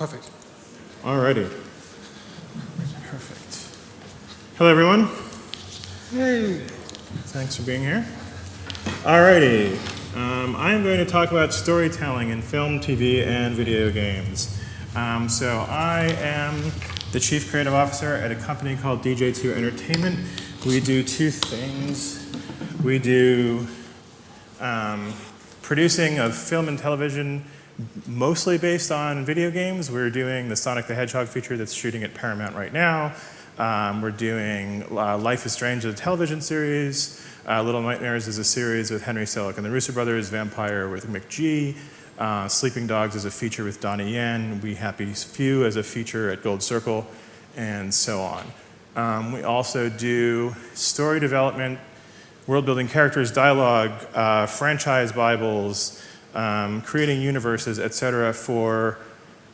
Perfect. Alrighty. Perfect. Hello, everyone. Hey. Thanks for being here. Alrighty. I'm going to talk about storytelling in film, TV, and video games. So I am the Chief Creative Officer at a company called dj2 Entertainment. We do two things. We do producing of film and television, mostly based on video games. We're doing the Sonic the Hedgehog feature that's shooting at Paramount right now. We're doing Life is Strange, a television series. Little Nightmares is a series with Henry Selick and the Russo Brothers. Vampire with McG. Sleeping Dogs is a feature with Donnie Yen. We Happy Few as a feature at Gold Circle, and so on. We also do story development, world building characters, dialogue, franchise Bibles, creating universes, etc. for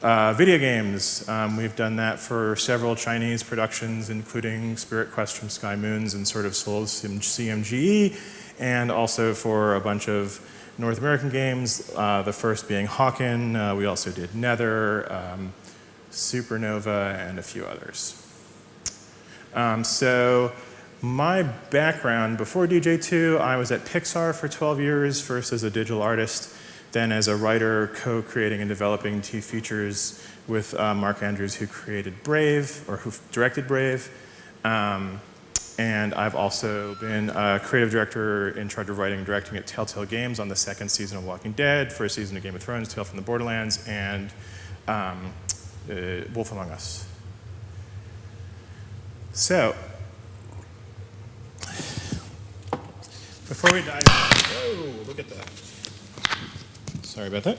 video games. We've done that for several Chinese productions, including Spirit Quest from Sky Moons and Sword of Souls CMGE, and also for a bunch of North American games, the first being Hawken. We also did Nether, Supernova, and a few others. So my background, before dj2, I was at Pixar for 12 years, first as a digital artist, then as a writer, co-creating and developing two features with Mark Andrews, who created Brave, or who directed Brave. And I've also been a creative director in charge of writing and directing at Telltale Games on the second season of Walking Dead, first season of Game of Thrones, Tale from the Borderlands, and Wolf Among Us. So, before we dive in, whoa, look at that. Sorry about that.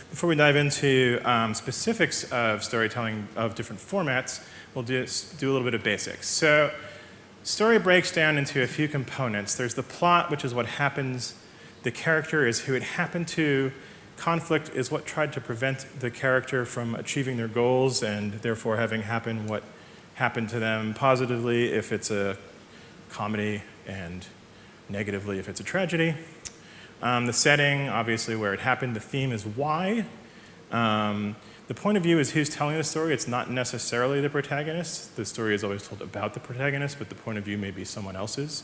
Before we dive into specifics of storytelling of different formats, we'll do a little bit of basics. So, story breaks down into a few components. There's the plot, which is what happens. The character is who it happened to. Conflict is what tried to prevent the character from achieving their goals and therefore having happen what happened to them positively if it's a comedy and negatively if it's a tragedy. The setting, obviously where it happened. The theme is why. The point of view is who's telling the story. It's not necessarily the protagonist. The story is always told about the protagonist, but the point of view may be someone else's.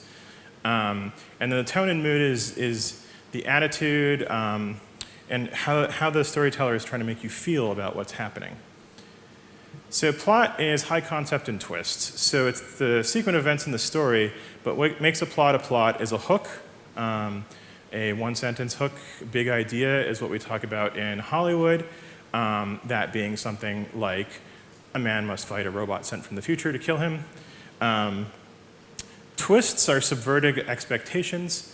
And then the tone and mood is the attitude and how the storyteller is trying to make you feel about what's happening. So plot is high concept and twists. So it's the sequence of events in the story, but what makes a plot is a hook. A one-sentence hook. Big idea is what we talk about in Hollywood. That being something like a man must fight a robot sent from the future to kill him. Twists are subverting expectations.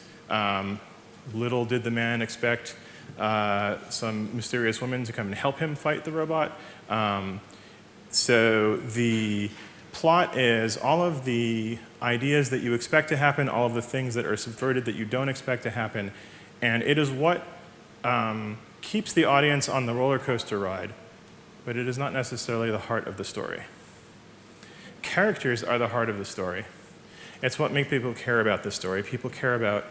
Little did the man expect some mysterious woman to come and help him fight the robot. So the plot is all of the ideas that you expect to happen, all of the things that are subverted that you don't expect to happen, and it is what keeps the audience on the roller coaster ride, but it is not necessarily the heart of the story. Characters are the heart of the story. It's what makes people care about the story. People care about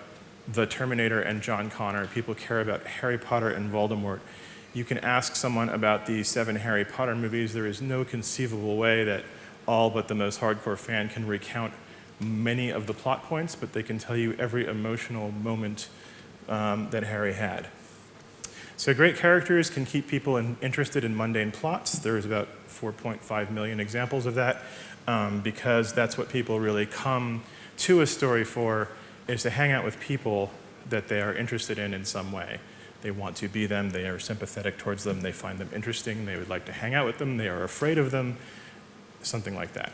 the Terminator and John Connor. People care about Harry Potter and Voldemort. You can ask someone about the 7 Harry Potter movies. There is no conceivable way that all but the most hardcore fan can recount many of the plot points, but they can tell you every emotional moment that Harry had. So great characters can keep people interested in mundane plots. There's about 4.5 million examples of that because that's what people really come to a story for, is to hang out with people that they are interested in some way. They want to be them, they are sympathetic towards them, they find them interesting, they would like to hang out with them, they are afraid of them, something like that.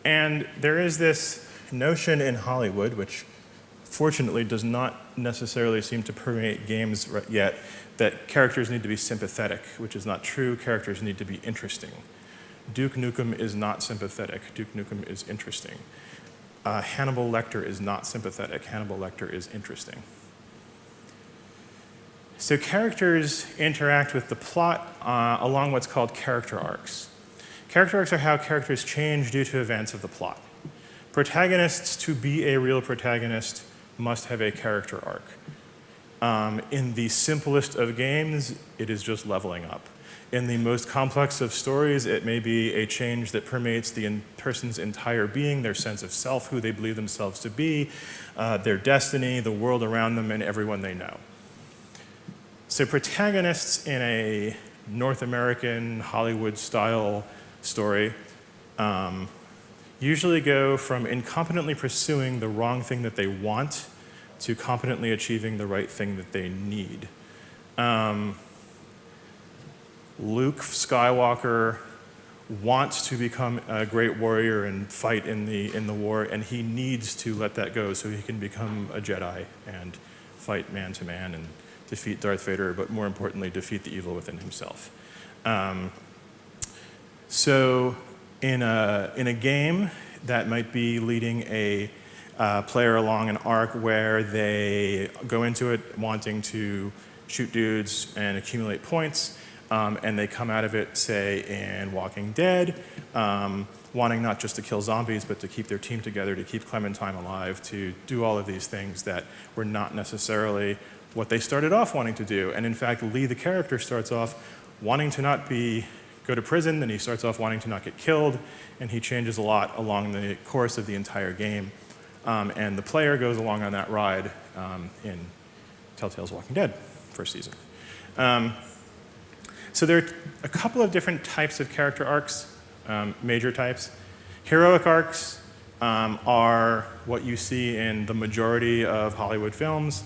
And there is this notion in Hollywood, which fortunately does not necessarily seem to permeate games yet, that characters need to be sympathetic, which is not true. Characters need to be interesting. Duke Nukem is not sympathetic. Duke Nukem is interesting. Hannibal Lecter is not sympathetic. Hannibal Lecter is interesting. So characters interact with the plot along what's called character arcs. Character arcs are how characters change due to events of the plot. Protagonists, to be a real protagonist, must have a character arc. In the simplest of games, it is just leveling up. In the most complex of stories, it may be a change that permeates the person's entire being, their sense of self, who they believe themselves to be, their destiny, the world around them, and everyone they know. So protagonists in a North American Hollywood-style story usually go from incompetently pursuing the wrong thing that they want to competently achieving the right thing that they need. Luke Skywalker wants to become a great warrior and fight in the war, and he needs to let that go so he can become a Jedi and fight man to man and defeat Darth Vader, but more importantly, defeat the evil within himself. So in a game, that might be leading a player along an arc where they go into it wanting to shoot dudes and accumulate points, and they come out of it, say, in Walking Dead, wanting not just to kill zombies, but to keep their team together, to keep Clementine alive, to do all of these things that were not necessarily what they started off wanting to do. And in fact, Lee, the character, starts off wanting to not go to prison, then he starts off wanting to not get killed, and he changes a lot along the course of the entire game. And the player goes along on that ride in Telltale's Walking Dead, first season. So there are a couple of different types of character arcs, major types. Heroic arcs are what you see in the majority of Hollywood films.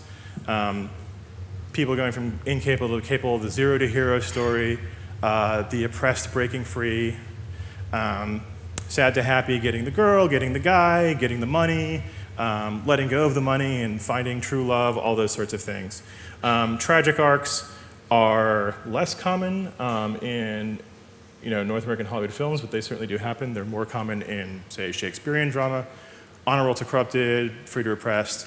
People going from incapable to capable, the zero to hero story, the oppressed breaking free, sad to happy, getting the girl, getting the guy, getting the money, letting go of the money and finding true love, all those sorts of things. Tragic arcs are less common in North American Hollywood films, but they certainly do happen. They're more common in, say, Shakespearean drama. Honorable to corrupted, free to oppressed,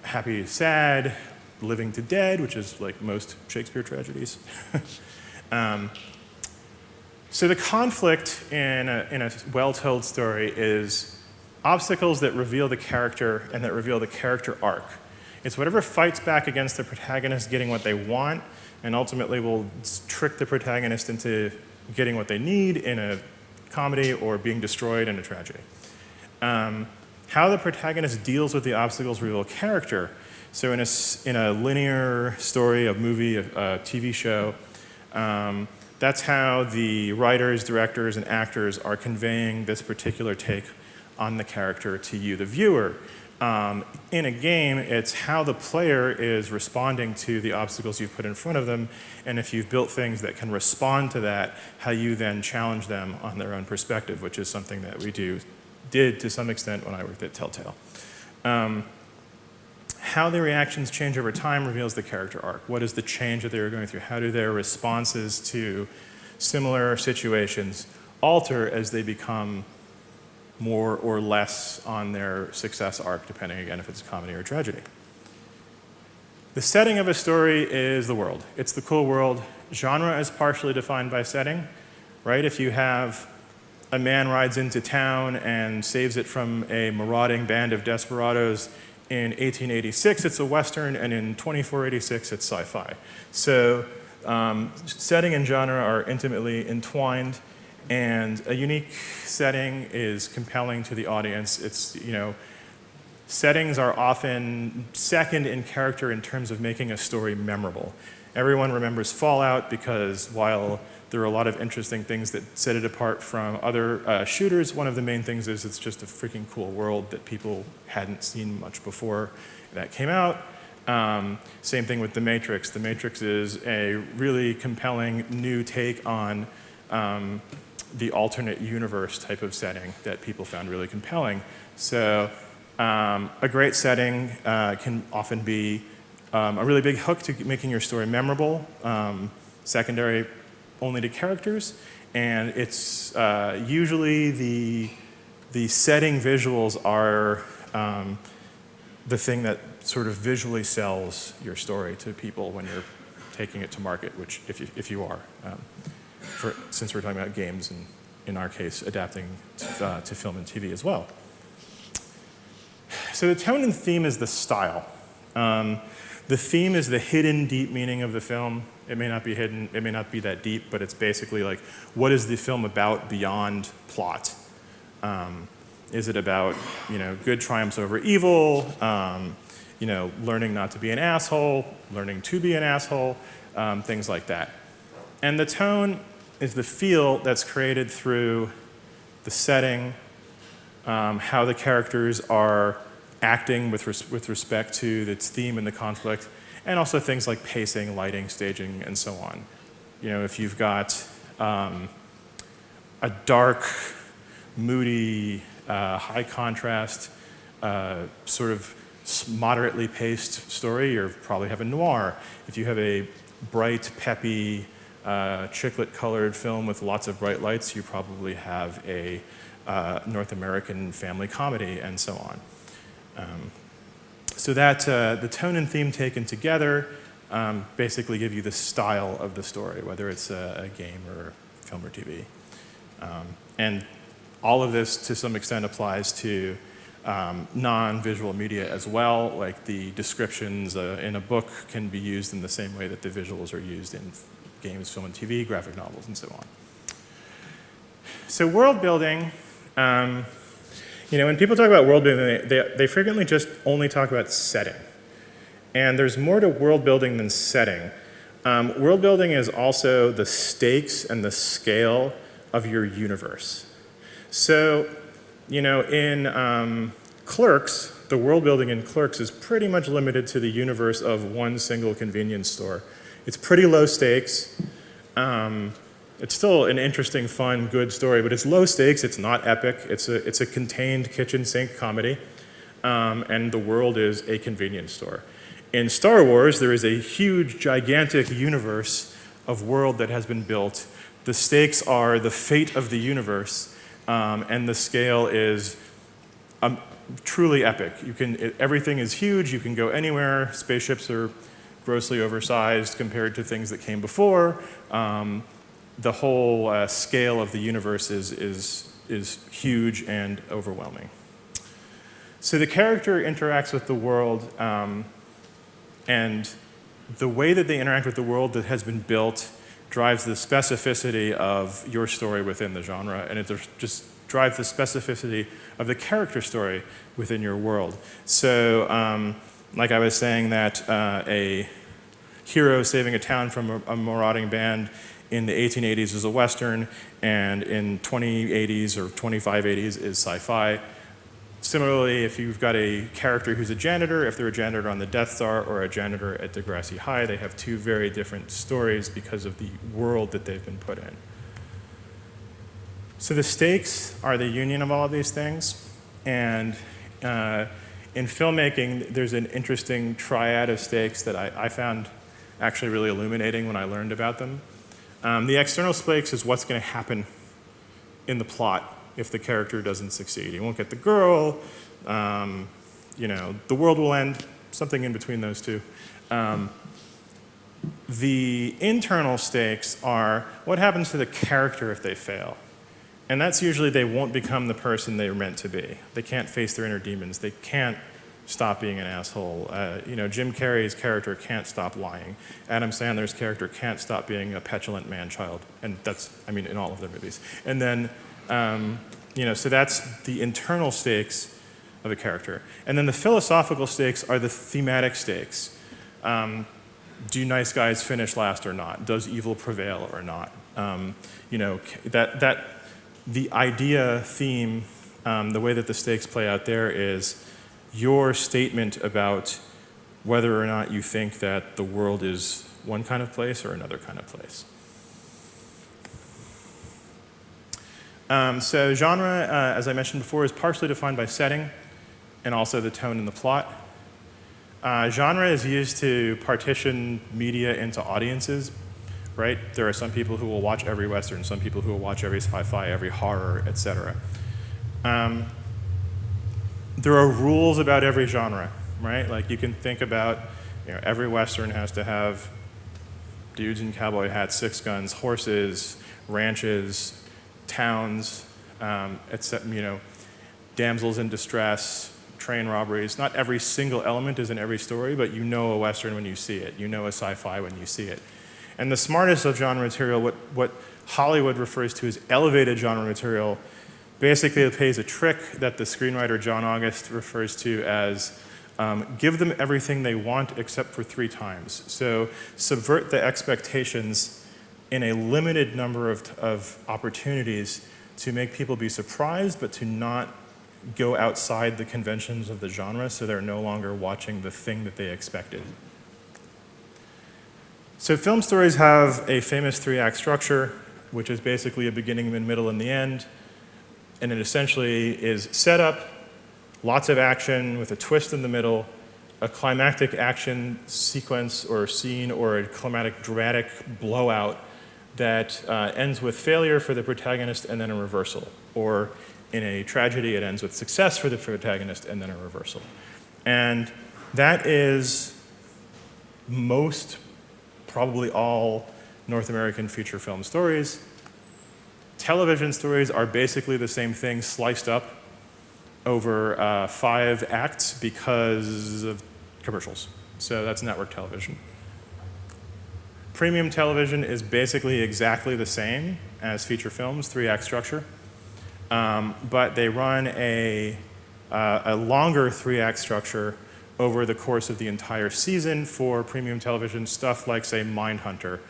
happy to sad, living to dead, which is like most Shakespeare tragedies. So the conflict in a well-told story is obstacles that reveal the character and that reveal the character arc. It's whatever fights back against the protagonist getting what they want and ultimately will trick the protagonist into getting what they need in a comedy or being destroyed in a tragedy. How the protagonist deals with the obstacles reveal character. So in a linear story, a movie, a TV show, that's how the writers, directors, and actors are conveying this particular take on the character to you, the viewer. In a game, it's how the player is responding to the obstacles you've put in front of them, and if you've built things that can respond to that, how you then challenge them on their own perspective, which is something that we did to some extent when I worked at Telltale. How the reactions change over time reveals the character arc. What is the change that they were going through? How do their responses to similar situations alter as they become more or less on their success arc, depending, again, if it's a comedy or a tragedy? The setting of a story is the world. It's the cool world. Genre is partially defined by setting, right? If you have a man rides into town and saves it from a marauding band of desperados in 1886, it's a Western, and in 2486, it's sci-fi. So setting and genre are intimately entwined, and a unique setting is compelling to the audience. Settings are often second in character in terms of making a story memorable. Everyone remembers Fallout because while there are a lot of interesting things that set it apart from other shooters, one of the main things is it's just a freaking cool world that people hadn't seen much before that came out. Same thing with The Matrix. The Matrix is a really compelling new take on the alternate universe type of setting that people found really compelling. So a great setting can often be a really big hook to making your story memorable, secondary only to characters, and it's usually the setting visuals are the thing that sort of visually sells your story to people when you're taking it to market, which if you are, since we're talking about games and in our case adapting to film and TV as well. So the tone and theme is the style. The theme is the hidden deep meaning of the film. It may not be hidden, it may not be that deep, but it's basically like, what is the film about beyond plot? Is it about, good triumphs over evil, learning not to be an asshole, learning to be an asshole, things like that. And the tone is the feel that's created through the setting, how the characters are acting with respect to its theme and the conflict, and also things like pacing, lighting, staging, and so on. If you've got a dark, moody, high contrast, sort of moderately paced story, you probably have a noir. If you have a bright, peppy, chiclet-colored film with lots of bright lights, you probably have a North American family comedy, and so on. So that the tone and theme taken together basically give you the style of the story, whether it's a game or film or TV. And all of this, to some extent, applies to non-visual media as well, like the descriptions in a book can be used in the same way that the visuals are used in games, film and TV, graphic novels, and so on. So world building, when people talk about world building, they frequently just only talk about setting. And there's more to world building than setting. World building is also the stakes and the scale of your universe. So, in Clerks, the world building in Clerks is pretty much limited to the universe of one single convenience store. It's pretty low stakes. It's still an interesting, fun, good story, but it's low stakes, it's not epic. It's a contained kitchen sink comedy, and the world is a convenience store. In Star Wars, there is a huge, gigantic universe of world that has been built. The stakes are the fate of the universe, and the scale is truly epic. Everything is huge, you can go anywhere. Spaceships are grossly oversized compared to things that came before. The whole scale of the universe is huge and overwhelming. So the character interacts with the world, and the way that they interact with the world that has been built drives the specificity of your story within the genre, and it just drives the specificity of the character story within your world. So, like I was saying, that a hero saving a town from a marauding band in the 1880s is a Western, and in 2080s or 2580s is sci-fi. Similarly, if you've got a character who's a janitor, if they're a janitor on the Death Star or a janitor at Degrassi High, they have two very different stories because of the world that they've been put in. So the stakes are the union of all of these things, and in filmmaking, there's an interesting triad of stakes that I found actually really illuminating when I learned about them. The external stakes is what's going to happen in the plot if the character doesn't succeed. He won't get the girl, the world will end, something in between those two. The internal stakes are what happens to the character if they fail. And that's usually they won't become the person they were meant to be. They can't face their inner demons. They can't stop being an asshole. Jim Carrey's character can't stop lying. Adam Sandler's character can't stop being a petulant man-child. And that's, in all of their movies. And then, so that's the internal stakes of the character. And then the philosophical stakes are the thematic stakes. Do nice guys finish last or not? Does evil prevail or not? The idea, theme, the way that the stakes play out there is your statement about whether or not you think that the world is one kind of place or another kind of place. So genre, as I mentioned before, is partially defined by setting and also the tone and the plot. Genre is used to partition media into audiences, right? There are some people who will watch every Western, some people who will watch every sci-fi, every horror, etc. There are rules about every genre, right? Like you can think about, every Western has to have dudes in cowboy hats, 6 guns, horses, ranches, towns, damsels in distress, train robberies. Not every single element is in every story, but you know a Western when you see it. You know a sci-fi when you see it. And the smartest of genre material, what Hollywood refers to as elevated genre material, basically plays a trick that the screenwriter John August refers to as give them everything they want except for 3 times. So subvert the expectations in a limited number of opportunities to make people be surprised, but to not go outside the conventions of the genre so they're no longer watching the thing that they expected. So film stories have a famous 3-act structure, which is basically a beginning, middle, and the end. And it essentially is setup, lots of action with a twist in the middle, a climactic action sequence or scene or a climactic dramatic blowout that ends with failure for the protagonist and then a reversal. Or in a tragedy, it ends with success for the protagonist and then a reversal. And that is most, probably all, North American feature film stories. Television stories are basically the same thing, sliced up over 5 acts because of commercials. So that's network television. Premium television is basically exactly the same as feature films, 3-act structure. But they run a longer 3-act structure over the course of the entire season for premium television, stuff like, say, Mindhunter.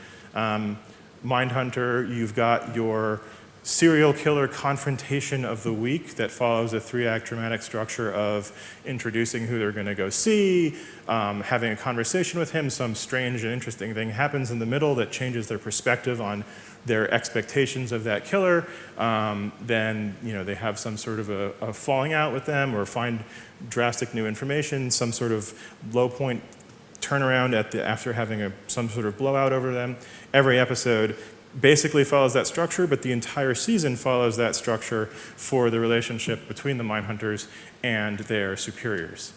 Mindhunter, you've got your serial killer confrontation of the week that follows a 3-act dramatic structure of introducing who they're going to go see, having a conversation with him, some strange and interesting thing happens in the middle that changes their perspective on their expectations of that killer. Then they have some sort of a falling out with them or find drastic new information, some sort of low point turnaround after having some sort of blowout over them. Every episode basically follows that structure, but the entire season follows that structure for the relationship between the Mindhunters and their superiors.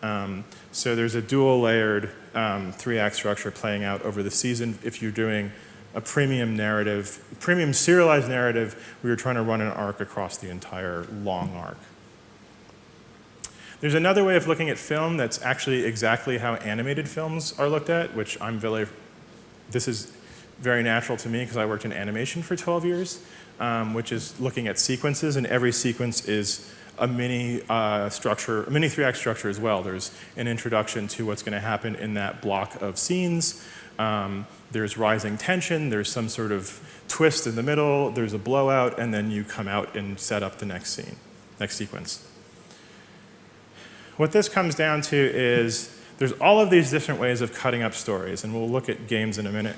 So there's a dual-layered 3-act structure playing out over the season. If you're doing a premium narrative, premium serialized narrative, we were trying to run an arc across the entire long arc. There's another way of looking at film that's actually exactly how animated films are looked at, which this is very natural to me because I worked in animation for 12 years, which is looking at sequences, and every sequence is a mini 3-act structure as well. There's an introduction to what's going to happen in that block of scenes. There's rising tension, there's some sort of twist in the middle, there's a blowout, and then you come out and set up the next sequence. What this comes down to is there's all of these different ways of cutting up stories, and we'll look at games in a minute.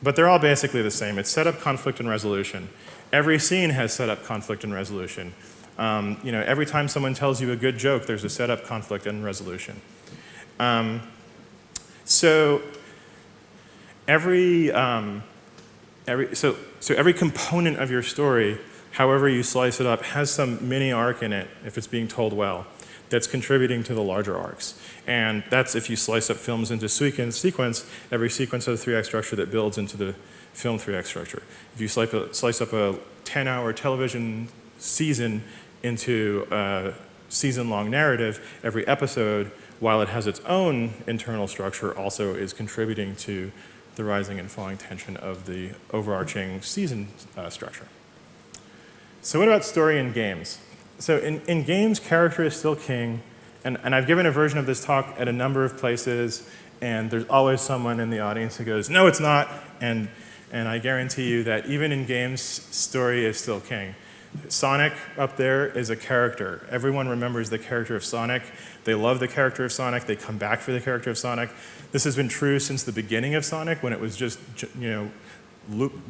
But they're all basically the same. It's setup, conflict, and resolution. Every scene has setup, conflict, and resolution. Every time someone tells you a good joke, there's a setup, conflict, and resolution. So every component of your story, however you slice it up, has some mini arc in it, if it's being told well, that's contributing to the larger arcs. And that's if you slice up films into sequence, every sequence has a 3-act structure that builds into the film 3-act structure. If you slice up a 10-hour television season into a season-long narrative, every episode, while it has its own internal structure, also is contributing to the rising and falling tension of the overarching season structure. So what about story in games? So in games, character is still king, and I've given a version of this talk at a number of places, and there's always someone in the audience who goes, no, it's not, and I guarantee you that even in games, story is still king. Sonic up there is a character. Everyone remembers the character of Sonic. They love the character of Sonic. They come back for the character of Sonic. This has been true since the beginning of Sonic, when it was just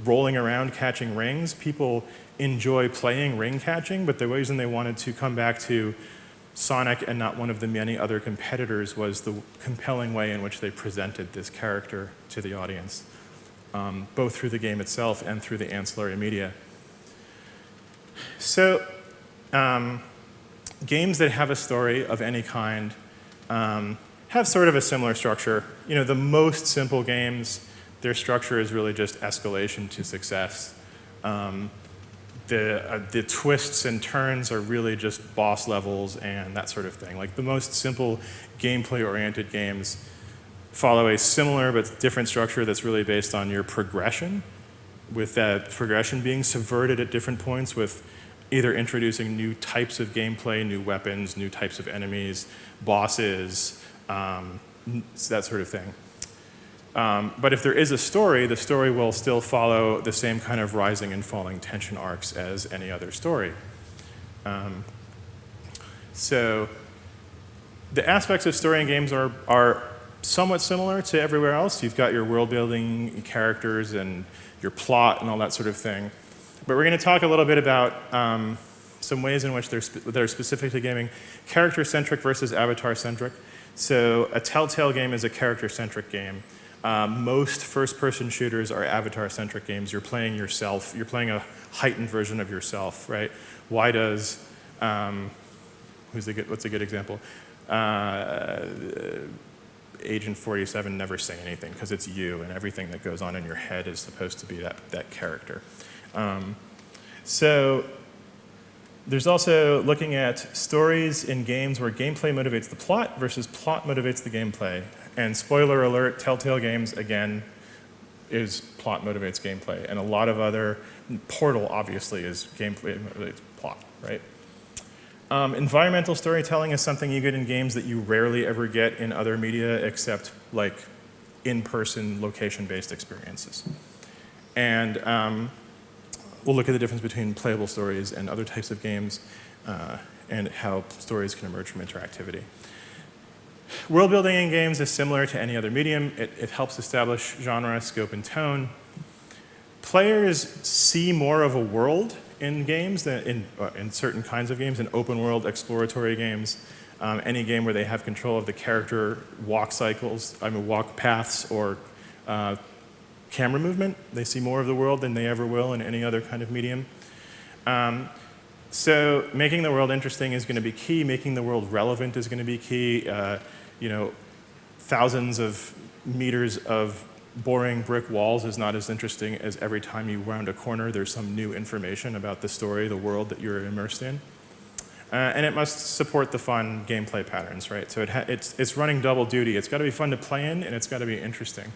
rolling around catching rings. People enjoy playing ring catching, but the reason they wanted to come back to Sonic and not one of the many other competitors was the compelling way in which they presented this character to the audience, both through the game itself and through the ancillary media. So games that have a story of any kind have sort of a similar structure. The most simple games, their structure is really just escalation to success. the twists and turns are really just boss levels and that sort of thing. Like the most simple gameplay-oriented games follow a similar but different structure that's really based on your progression, with that progression being subverted at different points with either introducing new types of gameplay, new weapons, new types of enemies, bosses, that sort of thing. But if there is a story, the story will still follow the same kind of rising and falling tension arcs as any other story. So the aspects of story in games are somewhat similar to everywhere else. You've got your world building, characters, and your plot, and all that sort of thing. But we're going to talk a little bit about some ways in which they're specific to gaming. Character-centric versus avatar-centric. So a Telltale game is a character-centric game. Most first-person shooters are avatar-centric games. You're playing yourself. You're playing a heightened version of yourself, right? Why does, what's a good example? Agent 47 never say anything because it's you, and everything that goes on in your head is supposed to be that character. So there's also looking at stories in games where gameplay motivates the plot versus plot motivates the gameplay. And spoiler alert, Telltale games, again, is plot motivates gameplay. And a lot of other, Portal obviously is gameplay motivates plot, right? Environmental storytelling is something you get in games that you rarely ever get in other media except like in-person location-based experiences. And we'll look at the difference between playable stories and other types of games and how stories can emerge from interactivity. World building in games is similar to any other medium. It helps establish genre, scope, and tone. Players see more of a world in games than in certain kinds of games, in open world exploratory games. Any game where they have control of the character walk cycles, walk paths, or camera movement, they see more of the world than they ever will in any other kind of medium. So making the world interesting is going to be key. Making the world relevant is going to be key. Thousands of meters of boring brick walls is not as interesting as every time you round a corner there's some new information about the story, the world that you're immersed in. And it must support the fun gameplay patterns, right? So it's running double duty. It's got to be fun to play in, and it's got to be interesting.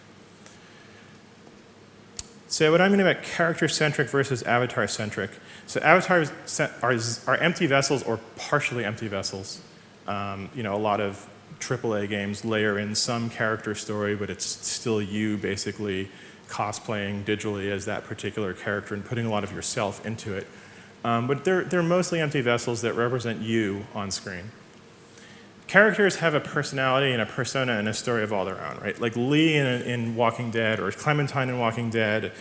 So what I mean about character-centric versus avatar-centric. So avatars are empty vessels or partially empty vessels. A lot of AAA games layer in some character story, but it's still you basically cosplaying digitally as that particular character and putting a lot of yourself into it. But they're mostly empty vessels that represent you on screen. Characters have a personality and a persona and a story of all their own, right? Like Lee in Walking Dead, or Clementine in Walking Dead,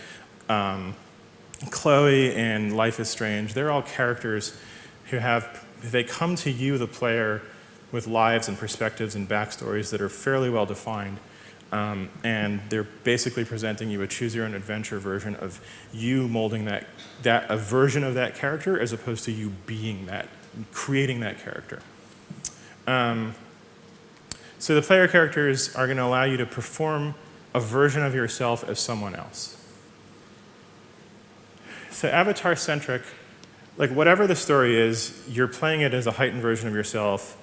Chloe in Life is Strange. They're all characters they come to you, the player, with lives and perspectives and backstories that are fairly well defined. And they're basically presenting you a choose-your-own-adventure version of you molding a version of that character as opposed to you being that, creating that character. So the player characters are going to allow you to perform a version of yourself as someone else. So avatar-centric, like whatever the story is, you're playing it as a heightened version of yourself.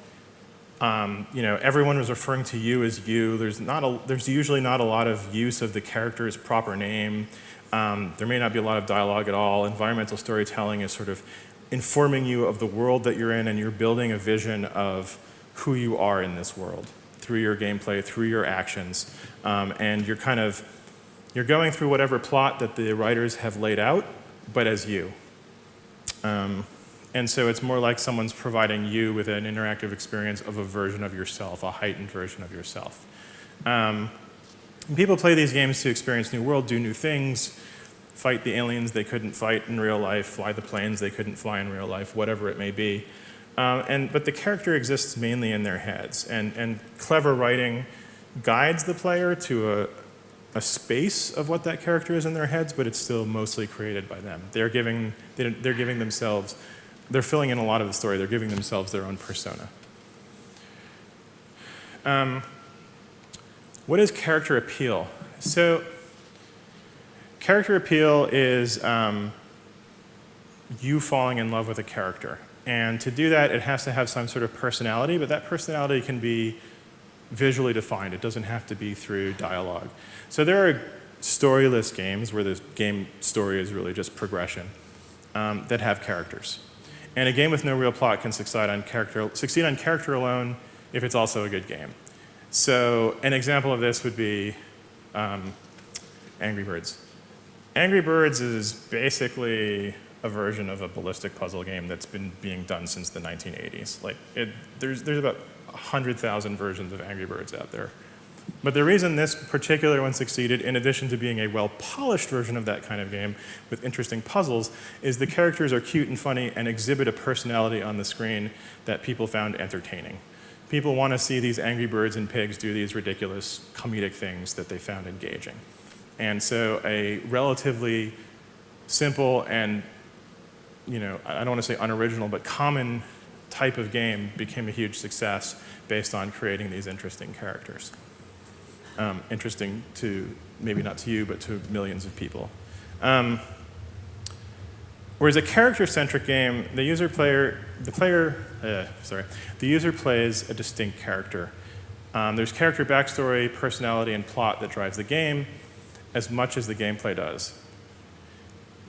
Everyone was referring to you as you. There's usually not a lot of use of the character's proper name. There may not be a lot of dialogue at all. Environmental storytelling is sort of informing you of the world that you're in, and you're building a vision of who you are in this world through your gameplay, through your actions. And you're going through whatever plot that the writers have laid out, but as you. And so it's more like someone's providing you with an interactive experience of a version of yourself, a heightened version of yourself. People play these games to experience new world, do new things, fight the aliens they couldn't fight in real life, fly the planes they couldn't fly in real life, whatever it may be. But the character exists mainly in their heads, and clever writing guides the player to a space of what that character is in their heads, but it's still mostly created by them. They're giving themselves. They're filling in a lot of the story. They're giving themselves their own persona. What is character appeal? So character appeal is you falling in love with a character. And to do that, it has to have some sort of personality, but that personality can be visually defined. It doesn't have to be through dialogue. So there are storyless games where the game story is really just progression that have characters. And a game with no real plot can succeed on character alone if it's also a good game. So an example of this would be Angry Birds. Angry Birds is basically a version of a ballistic puzzle game that's been being done since the 1980s. There's about 100,000 versions of Angry Birds out there. But the reason this particular one succeeded, in addition to being a well-polished version of that kind of game with interesting puzzles, is the characters are cute and funny and exhibit a personality on the screen that people found entertaining. People want to see these angry birds and pigs do these ridiculous comedic things that they found engaging. And so a relatively simple and, I don't want to say unoriginal, but common type of game became a huge success based on creating these interesting characters. Interesting to, maybe not to you, but to millions of people. Whereas a character-centric game, the user plays a distinct character. There's character backstory, personality, and plot that drives the game as much as the gameplay does.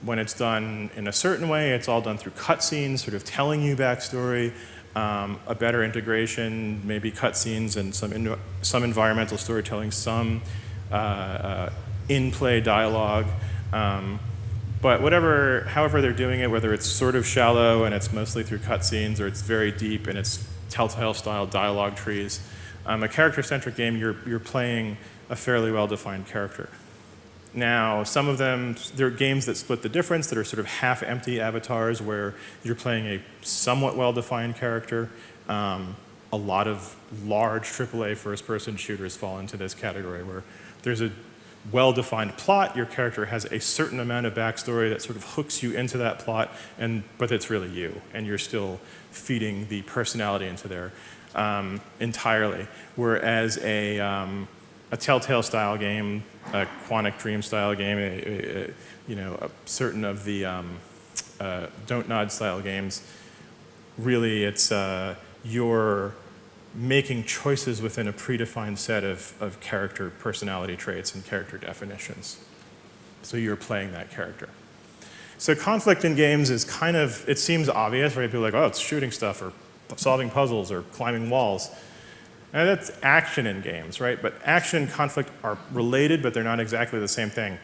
When it's done in a certain way, it's all done through cutscenes, sort of telling you backstory, a better integration, maybe cutscenes and some environmental storytelling, some in-play dialogue. But however they're doing it, whether it's sort of shallow and it's mostly through cutscenes, or it's very deep and it's Telltale-style dialogue trees, a character-centric game, you're playing a fairly well-defined character. Now, some of them, there are games that split the difference, that are sort of half-empty avatars where you're playing a somewhat well-defined character. A lot of large AAA first-person shooters fall into this category where there's a well-defined plot, your character has a certain amount of backstory that sort of hooks you into that plot, but it's really you, and you're still feeding the personality into there entirely. Whereas a Telltale-style game, a Quantic Dream-style game, certain of the Don't Nod-style games, really it's you're making choices within a predefined set of character personality traits and character definitions. So you're playing that character. So conflict in games is it seems obvious, right? People are like, oh, it's shooting stuff or solving puzzles or climbing walls. And that's action in games, right? But action and conflict are related, but they're not exactly the same thing.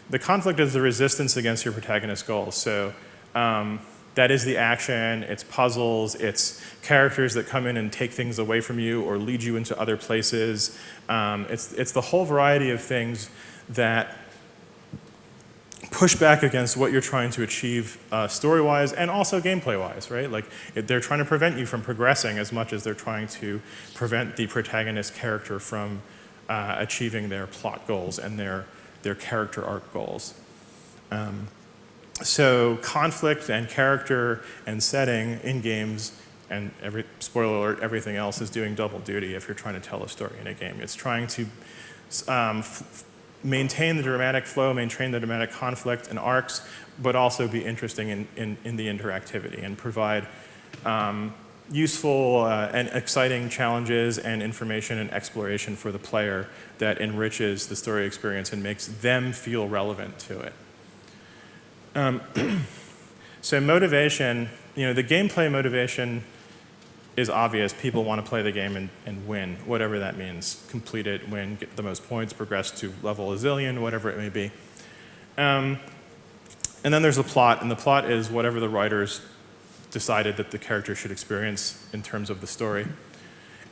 The conflict is the resistance against your protagonist's goals. So that is the action, it's puzzles, it's characters that come in and take things away from you or lead you into other places. It's the whole variety of things that push back against what you're trying to achieve story-wise and also gameplay-wise, right? Like, they're trying to prevent you from progressing as much as they're trying to prevent the protagonist character from achieving their plot goals and their character arc goals. So conflict and character and setting in games, and spoiler alert, everything else is doing double duty if you're trying to tell a story in a game. It's trying to maintain the dramatic flow, maintain the dramatic conflict and arcs, but also be interesting in the interactivity and provide useful and exciting challenges and information and exploration for the player that enriches the story experience and makes them feel relevant to it. So motivation, the gameplay motivation is obvious. People want to play the game and win, whatever that means. Complete it, win, get the most points, progress to level a zillion, whatever it may be. And then there's the plot, and the plot is whatever the writers decided that the character should experience in terms of the story.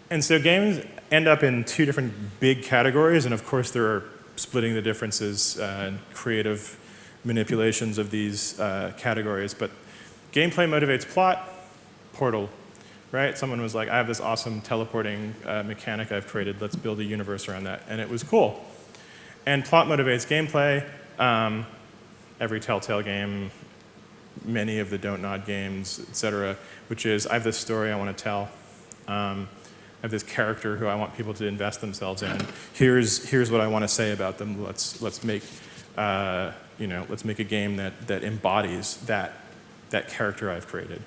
And so games end up in two different big categories, and of course there are splitting the differences and creative manipulations of these categories. But gameplay motivates plot, Portal. Right? Someone was like, I have this awesome teleporting mechanic I've created. Let's build a universe around that. And it was cool. And plot motivates gameplay. Every Telltale game, many of the Don't Nod games, et cetera, which is, I have this story I want to tell. I have this character who I want people to invest themselves in. Here's what I want to say about them. Let's make a game that embodies that that character I've created.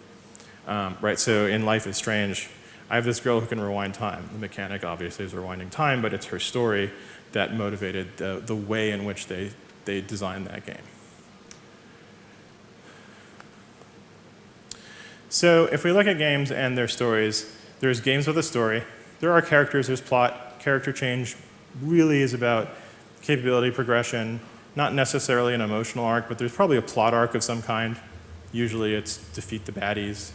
Right, so in Life is Strange, I have this girl who can rewind time. The mechanic obviously is rewinding time, but it's her story that motivated the way in which they designed that game. So if we look at games and their stories, there's games with a story. There are characters, there's plot. Character change really is about capability progression, not necessarily an emotional arc, but there's probably a plot arc of some kind. Usually it's defeat the baddies.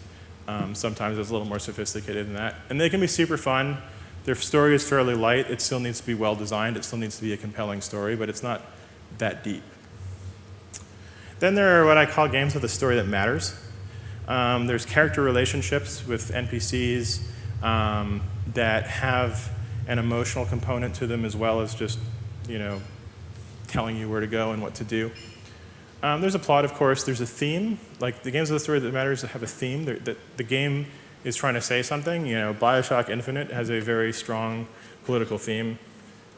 Sometimes it's a little more sophisticated than that. And they can be super fun. Their story is fairly light. It still needs to be well designed. It still needs to be a compelling story, but it's not that deep. Then there are what I call games with a story that matters. There's character relationships with NPCs that have an emotional component to them as well as just, telling you where to go and what to do. There's a plot, of course. There's a theme. Like the games with a story that matters have a theme. The game is trying to say something. BioShock Infinite has a very strong political theme.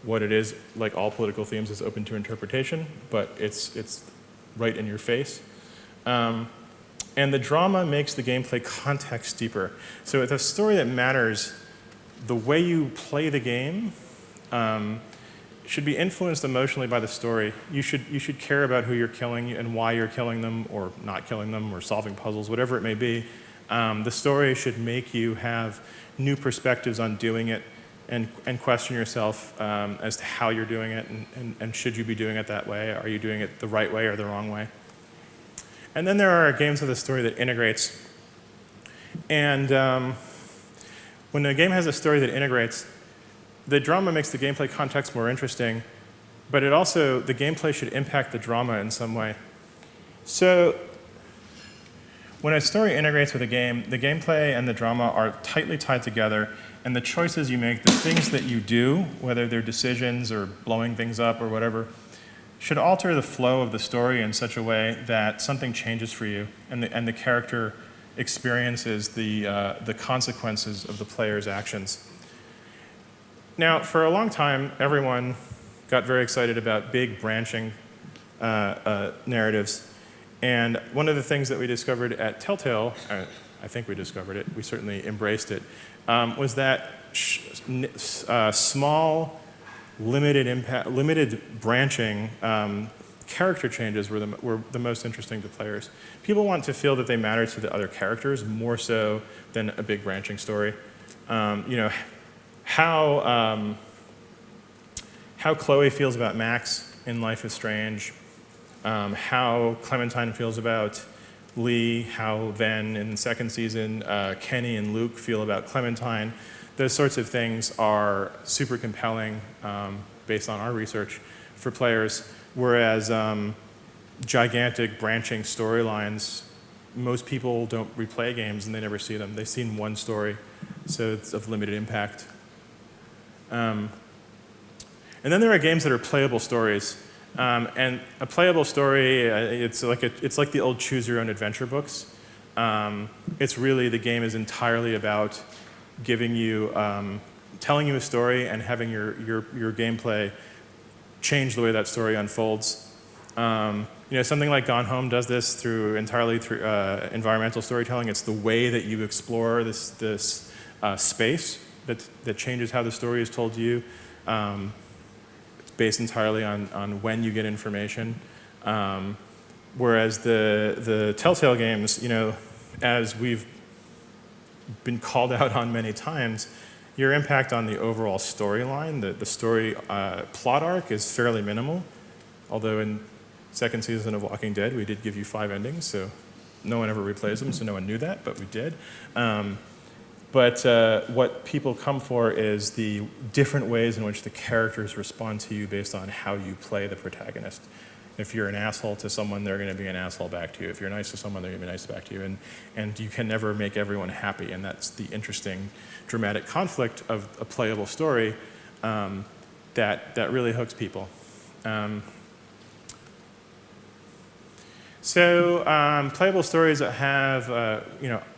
What it is, like all political themes, is open to interpretation, but it's right in your face. And the drama makes the gameplay context deeper. So with a story that matters, the way you play the game should be influenced emotionally by the story. You should care about who you're killing and why you're killing them or not killing them or solving puzzles, whatever it may be. The story should make you have new perspectives on doing it and question yourself as to how you're doing it and should you be doing it that way? Are you doing it the right way or the wrong way? And then there are games with a story that integrates. And when a game has a story that integrates, the drama makes the gameplay context more interesting, but the gameplay should impact the drama in some way. So when a story integrates with a game, the gameplay and the drama are tightly tied together, and the choices you make, the things that you do, whether they're decisions or blowing things up or whatever, should alter the flow of the story in such a way that something changes for you, and the character experiences the consequences of the player's actions. Now, for a long time, everyone got very excited about big branching narratives. And one of the things that we discovered at Telltale, I think we discovered it, we certainly embraced it, was that small, limited branching character changes were the most interesting to players. People want to feel that they matter to the other characters more so than a big branching story. How Chloe feels about Max in Life is Strange, how Clementine feels about Lee, how then in the second season Kenny and Luke feel about Clementine. Those sorts of things are super compelling based on our research for players, whereas gigantic branching storylines, most people don't replay games and they never see them. They've seen one story, so it's of limited impact. And then there are games that are playable stories. And a playable story, it's like the old choose your own adventure books. It's really, the game is entirely about giving you, telling you a story and having your gameplay change the way that story unfolds. Something like Gone Home does this entirely through environmental storytelling. It's the way that you explore this space that changes how the story is told to you. It's based entirely on when you get information. Whereas the Telltale games, as we've been called out on many times, your impact on the overall storyline, the story plot arc is fairly minimal. Although in second season of Walking Dead, we did give you 5 endings, so no one ever replays them, so no one knew that, but we did. But what people come for is the different ways in which the characters respond to you based on how you play the protagonist. If you're an asshole to someone, they're going to be an asshole back to you. If you're nice to someone, they're going to be nice back to you. And you can never make everyone happy, and that's the interesting, dramatic conflict of a playable story that really hooks people. Playable stories that have a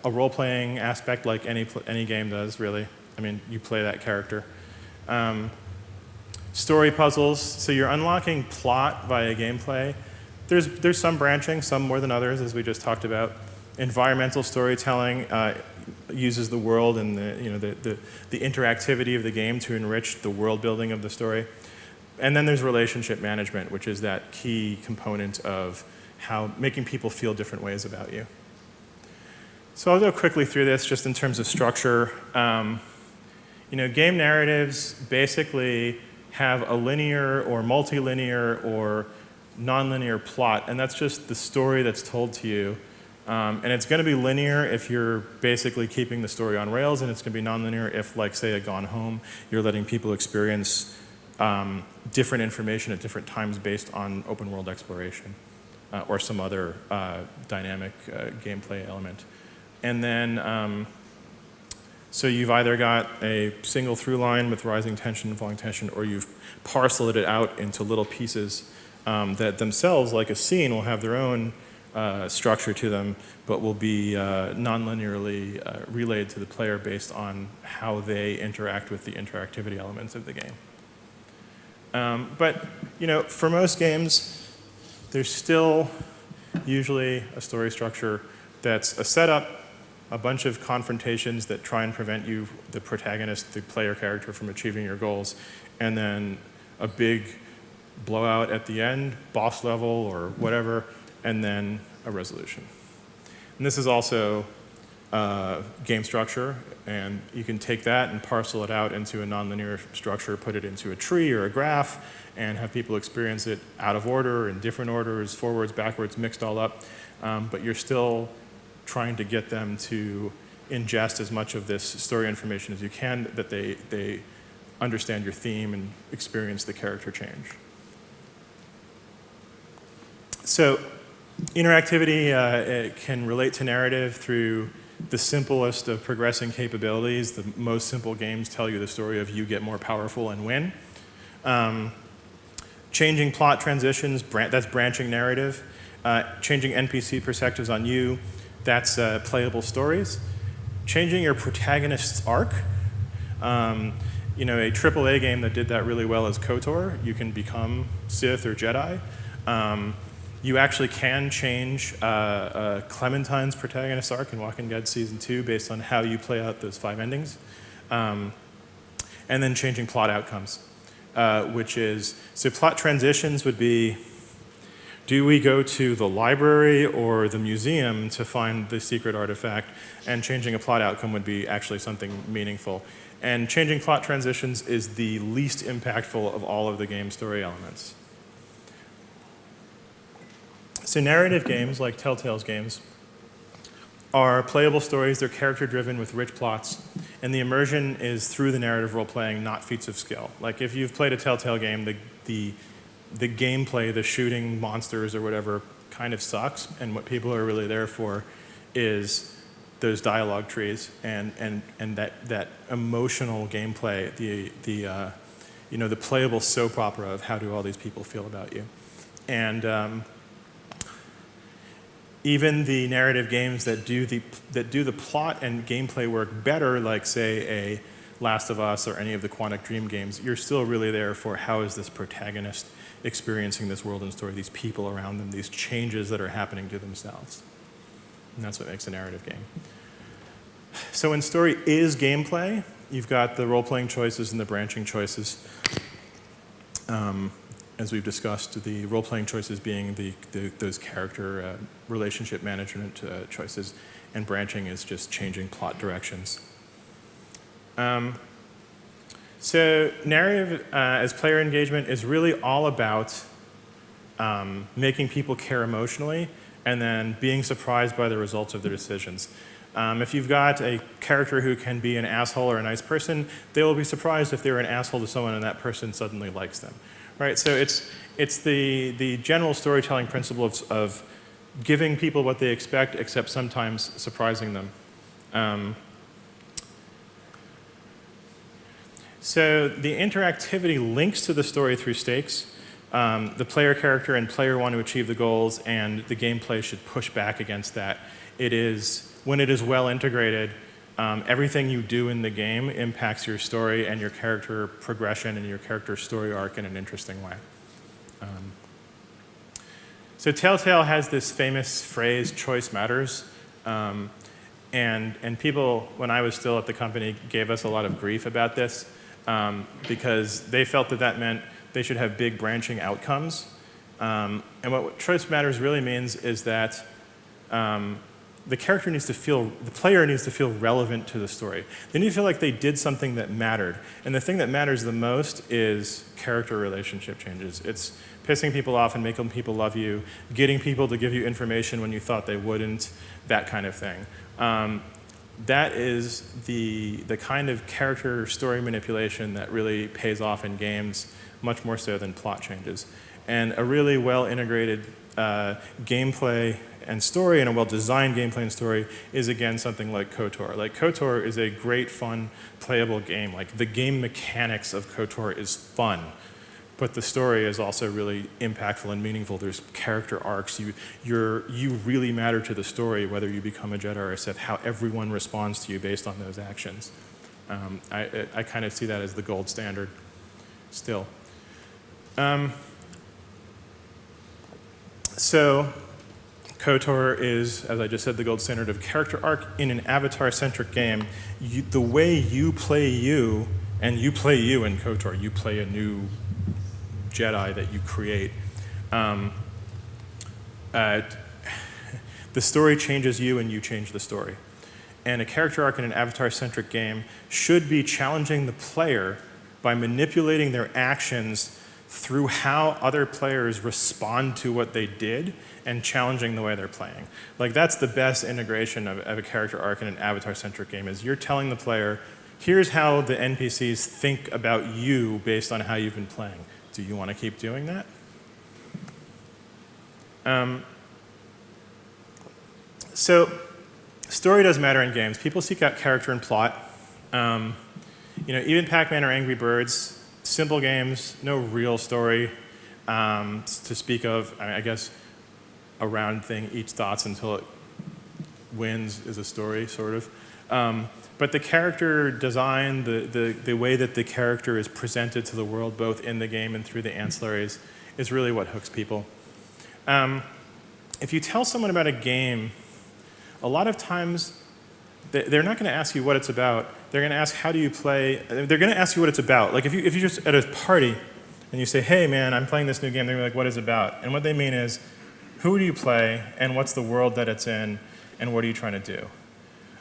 role-playing aspect like any game does, really. I mean, you play that character. Story puzzles, so you're unlocking plot via gameplay. There's some branching, some more than others, as we just talked about. Environmental storytelling uses the world and the interactivity of the game to enrich the world building of the story. And then there's relationship management, which is that key component of how making people feel different ways about you. So I'll go quickly through this just in terms of structure. Game narratives basically have a linear or multilinear or nonlinear plot, and that's just the story that's told to you. And it's going to be linear if you're basically keeping the story on rails, and it's going to be nonlinear if, like, say, at Gone Home, you're letting people experience different information at different times based on open world exploration or some other dynamic gameplay element. And then, so you've either got a single through line with rising tension and falling tension, or you've parceled it out into little pieces that themselves, like a scene, will have their own structure to them, but will be non-linearly relayed to the player based on how they interact with the interactivity elements of the game. But for most games, there's still usually a story structure that's a setup, a bunch of confrontations that try and prevent you, the protagonist, the player character, from achieving your goals, and then a big blowout at the end, boss level or whatever, and then a resolution. And this is also game structure, and you can take that and parcel it out into a nonlinear structure, put it into a tree or a graph, and have people experience it out of order, in different orders, forwards, backwards, mixed all up. But you're still trying to get them to ingest as much of this story information as you can, that they understand your theme and experience the character change. So interactivity it can relate to narrative through the simplest of progressing capabilities. The most simple games tell you the story of you get more powerful and win. Changing plot transitions, that's branching narrative. Changing NPC perspectives on you, that's playable stories. Changing your protagonist's arc. A AAA game that did that really well is KOTOR. You can become Sith or Jedi. You actually can change Clementine's protagonist arc in Walking Dead Season 2 based on how you play out those 5 endings. And then changing plot outcomes, which is, so plot transitions would be, do we go to the library or the museum to find the secret artifact? And changing a plot outcome would be actually something meaningful. And changing plot transitions is the least impactful of all of the game story elements. So narrative games, like Telltale's games, are playable stories. They're character-driven with rich plots. And the immersion is through the narrative role-playing, not feats of skill. Like, if you've played a Telltale game, the gameplay, the shooting monsters or whatever, kind of sucks. And what people are really there for is those dialogue trees and that emotional gameplay, the playable soap opera of how do all these people feel about you. And even the narrative games that do the plot and gameplay work better, like, say, a Last of Us or any of the Quantic Dream games, you're still really there for how is this protagonist experiencing this world and story, these people around them, these changes that are happening to themselves. And that's what makes a narrative game. So when story is gameplay, you've got the role-playing choices and the branching choices. As we've discussed, the role-playing choices being those character relationship management choices, and branching is just changing plot directions. So narrative as player engagement is really all about making people care emotionally and then being surprised by the results of their decisions. If you've got a character who can be an asshole or a nice person, they will be surprised if they're an asshole to someone and that person suddenly likes them. Right? So it's the general storytelling principle of giving people what they expect, except sometimes surprising them. So the interactivity links to the story through stakes. The player character and player want to achieve the goals, and the gameplay should push back against that. When it is well integrated, everything you do in the game impacts your story and your character progression and your character story arc in an interesting way. So Telltale has this famous phrase, choice matters. And people, when I was still at the company, gave us a lot of grief about this because they felt that that meant they should have big branching outcomes. And what choice matters really means is that the player needs to feel relevant to the story. They need to feel like they did something that mattered. And the thing that matters the most is character relationship changes. It's pissing people off and making people love you, getting people to give you information when you thought they wouldn't, that kind of thing. That is the kind of character story manipulation that really pays off in games, much more so than plot changes. And a really well-integrated gameplay and story, and a well-designed gameplay and story is, again, something like KOTOR. Like, KOTOR is a great, fun, playable game. Like, the game mechanics of KOTOR is fun, but the story is also really impactful and meaningful. There's character arcs. You really matter to the story, whether you become a Jedi or a Sith, how everyone responds to you based on those actions. I kind of see that as the gold standard still. So KOTOR is, as I just said, the gold standard of character arc in an avatar-centric game. The way you play you, and you play you in KOTOR, you play a new Jedi that you create. The story changes you and you change the story. And a character arc in an avatar-centric game should be challenging the player by manipulating their actions through how other players respond to what they did and challenging the way they're playing. Like, that's the best integration of a character arc in an avatar-centric game, is you're telling the player, here's how the NPCs think about you based on how you've been playing. Do you want to keep doing that? So story does matter in games. People seek out character and plot. Even Pac-Man or Angry Birds, simple games, no real story to speak of. I guess a round thing, eats dots until it wins is a story, sort of. But the character design, the way that the character is presented to the world, both in the game and through the ancillaries, is really what hooks people. If you tell someone about a game, a lot of times they're not going to ask you what it's about. They're going to ask, how do you play? They're going to ask you what it's about. Like, if you're just at a party and you say, hey, man, I'm playing this new game, they're going to be like, what is it about? And what they mean is, who do you play, and what's the world that it's in, and what are you trying to do?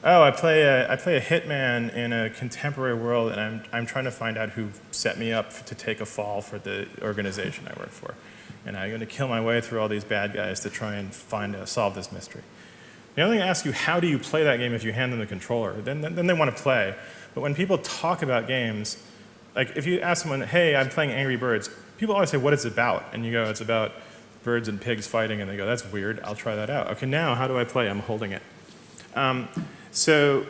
Oh, I play a hitman in a contemporary world, and I'm trying to find out who set me up to take a fall for the organization I work for. And I'm going to kill my way through all these bad guys to try and solve this mystery. They're only going to ask you, how do you play that game, if you hand them the controller. Then they want to play. But when people talk about games, like if you ask someone, hey, I'm playing Angry Birds, people always say, what is it about? And you go, it's about birds and pigs fighting. And they go, that's weird, I'll try that out. Okay, now how do I play? I'm holding it. So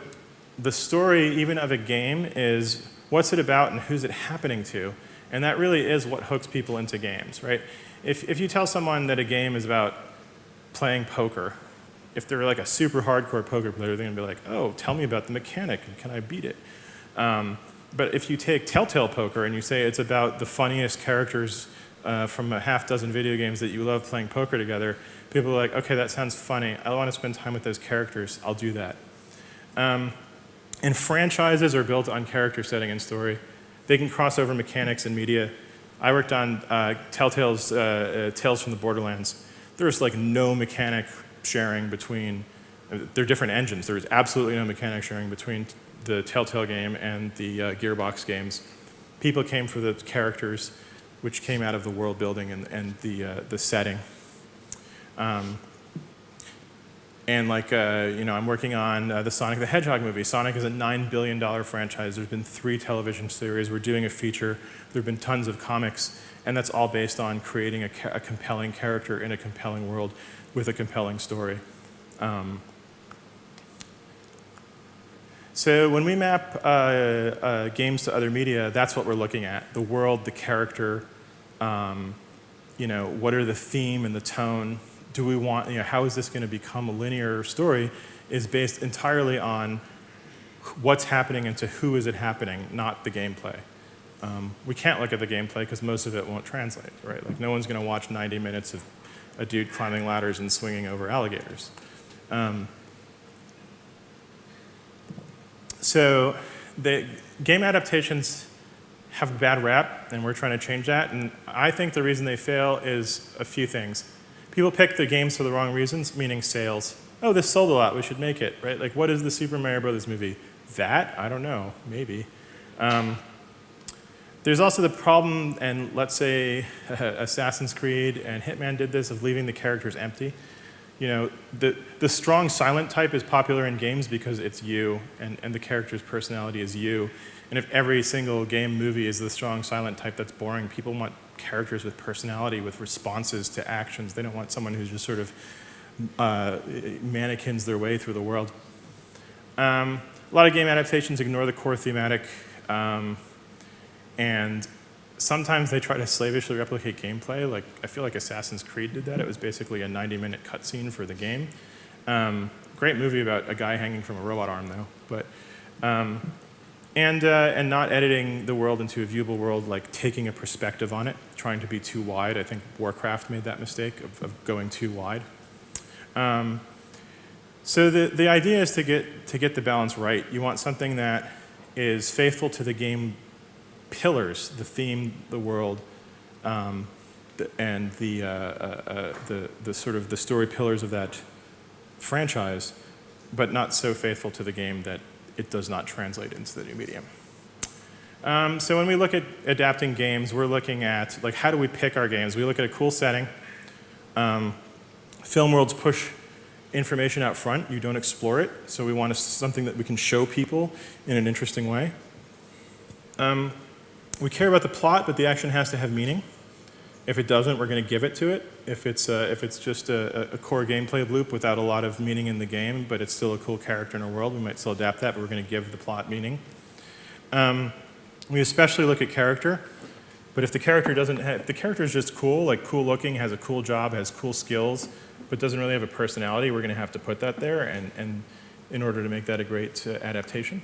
the story, even of a game, is what's it about and who's it happening to? And that really is what hooks people into games, right? If you tell someone that a game is about playing poker, if they're like a super hardcore poker player, they're going to be like, oh, tell me about the mechanic, and can I beat it? But if you take Telltale Poker and you say it's about the funniest characters from a half dozen video games that you love playing poker together, people are like, okay, that sounds funny. I want to spend time with those characters. I'll do that. And franchises are built on character setting and story. They can cross over mechanics and media. I worked on Telltale's Tales from the Borderlands. There's like no mechanic sharing between, they're different engines. There's absolutely no mechanic sharing between the Telltale game and the Gearbox games. People came for the characters, which came out of the world building and the setting. And like, I'm working on the Sonic the Hedgehog movie. Sonic is a $9 billion franchise. There's been 3 television series. We're doing a feature. There have been tons of comics. And that's all based on creating a compelling character in a compelling world with a compelling story. So when we map games to other media, that's what we're looking at. The world, the character, what are the theme and the tone? Do we want, how is this going to become a linear story, is based entirely on what's happening and to who is it happening, not the gameplay. We can't look at the gameplay because most of it won't translate, right? Like, no one's going to watch 90 minutes of a dude climbing ladders and swinging over alligators. So the game adaptations have a bad rap, and we're trying to change that. And I think the reason they fail is a few things. People pick the games for the wrong reasons, meaning sales. Oh, this sold a lot, we should make it, right? Like, what is the Super Mario Brothers movie? That? I don't know, maybe. There's also the problem, and let's say Assassin's Creed and Hitman did this, of leaving the characters empty. You know, the strong silent type is popular in games because it's you, and the character's personality is you. And if every single game movie is the strong silent type, that's boring. People want characters with personality, with responses to actions. They don't want someone who's just sort of mannequins their way through the world. A lot of game adaptations ignore the core thematic, and sometimes they try to slavishly replicate gameplay. Like, I feel like Assassin's Creed did that. It was basically a 90-minute cutscene for the game. Great movie about a guy hanging from a robot arm, though. But and not editing the world into a viewable world, like taking a perspective on it, trying to be too wide. I think Warcraft made that mistake of going too wide. So the idea is to get the balance right. You want something that is faithful to the game pillars, the theme, the world, and the sort of the story pillars of that franchise, but not so faithful to the game that it does not translate into the new medium. So when we look at adapting games, we're looking at, like, how do we pick our games? We look at a cool setting. Film worlds push information out front. You don't explore it, so we want something that we can show people in an interesting way. We care about the plot, but the action has to have meaning. If it doesn't, we're going to give it to it. If it's just a core gameplay loop without a lot of meaning in the game, but it's still a cool character in our world, we might still adapt that, but we're going to give the plot meaning. We especially look at character, but if the character if the character is just cool, like cool looking, has a cool job, has cool skills, but doesn't really have a personality, we're going to have to put that there, and in order to make that a great adaptation.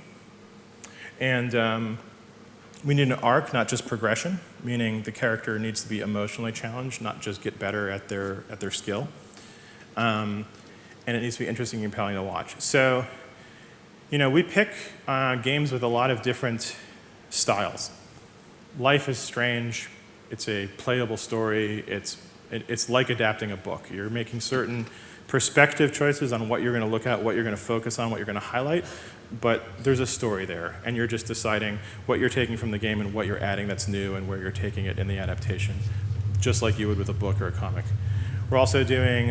And we need an arc, not just progression, meaning the character needs to be emotionally challenged, not just get better at their skill. And it needs to be interesting and compelling to watch. So, you know, we pick games with a lot of different styles. Life is Strange. It's a playable story. It's like adapting a book. You're making certain perspective choices on what you're going to look at, what you're going to focus on, what you're going to highlight, but there's a story there, and you're just deciding what you're taking from the game and what you're adding that's new and where you're taking it in the adaptation, just like you would with a book or a comic. We're also doing